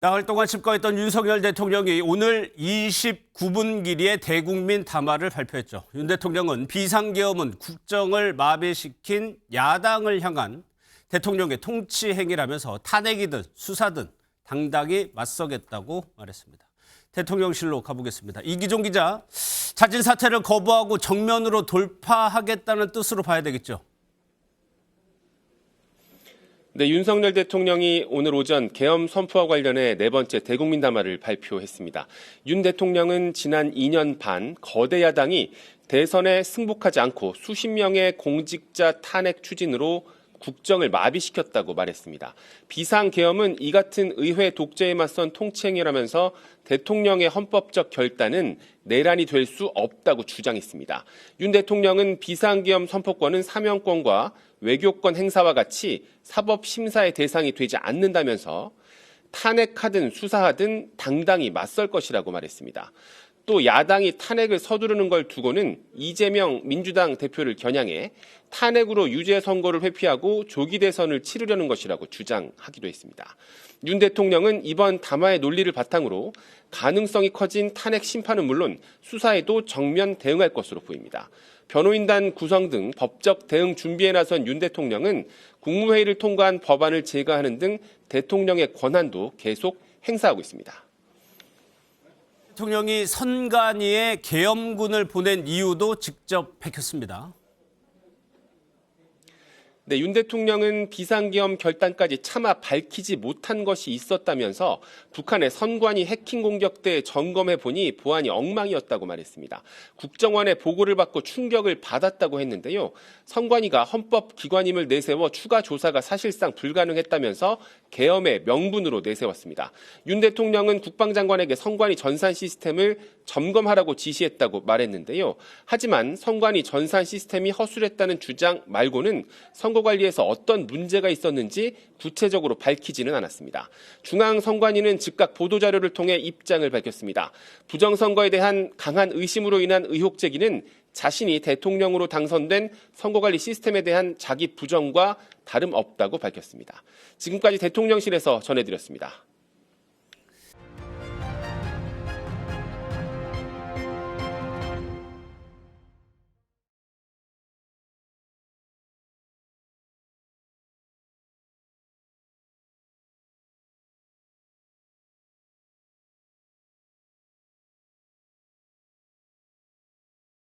나흘 동안 집거했던 윤석열 대통령이 오늘 29분 길이의 대국민 담화를 발표했죠. 윤 대통령은 비상계엄은 국정을 마비시킨 야당을 향한 대통령의 통치 행위라면서 탄핵이든 수사든 당당히 맞서겠다고 말했습니다. 대통령실로 가보겠습니다. 이기종 기자, 자진 사퇴를 거부하고 정면으로 돌파하겠다는 뜻으로 봐야 되겠죠? 네, 윤석열 대통령이 오늘 오전 계엄 선포와 관련해 네 번째 대국민 담화를 발표했습니다. 윤 대통령은 지난 2년 반 거대 야당이 대선에 승복하지 않고 수십 명의 공직자 탄핵 추진으로 국정을 마비시켰다고 말했습니다. 비상계엄은 이 같은 의회 독재에 맞선 통치행위라면서 대통령의 헌법적 결단은 내란이 될 수 없다고 주장했습니다. 윤 대통령은 비상계엄 선포권은 사면권과 외교권 행사와 같이 사법심사의 대상이 되지 않는다면서 탄핵하든 수사하든 당당히 맞설 것이라고 말했습니다. 또 야당이 탄핵을 서두르는 걸 두고는 이재명 민주당 대표를 겨냥해 탄핵으로 유죄 선고를 회피하고 조기 대선을 치르려는 것이라고 주장하기도 했습니다. 윤 대통령은 이번 담화의 논리를 바탕으로 가능성이 커진 탄핵 심판은 물론 수사에도 정면 대응할 것으로 보입니다. 변호인단 구성 등 법적 대응 준비에 나선 윤 대통령은 국무회의를 통과한 법안을 제거하는 등 대통령의 권한도 계속 행사하고 있습니다. 대통령이 선관위에 계엄군을 보낸 이유도 직접 밝혔습니다. 네, 윤 대통령은 비상계엄 결단까지 차마 밝히지 못한 것이 있었다면서 북한의 선관위 해킹 공격 때 점검해 보니 보안이 엉망이었다고 말했습니다. 국정원의 보고를 받고 충격을 받았다고 했는데요. 선관위가 헌법기관임을 내세워 추가 조사가 사실상 불가능했다면서 계엄의 명분으로 내세웠습니다. 윤 대통령은 국방장관에게 선관위 전산 시스템을 점검하라고 지시했다고 말했는데요. 하지만 선관위 전산 시스템이 허술했다는 주장 말고는 선거관리에서 어떤 문제가 있었는지 구체적으로 밝히지는 않았습니다. 중앙선관위는 즉각 보도자료를 통해 입장을 밝혔습니다. 부정선거에 대한 강한 의심으로 인한 의혹 제기는 자신이 대통령으로 당선된 선거관리 시스템에 대한 자기 부정과 다름없다고 밝혔습니다. 지금까지 대통령실에서 전해드렸습니다.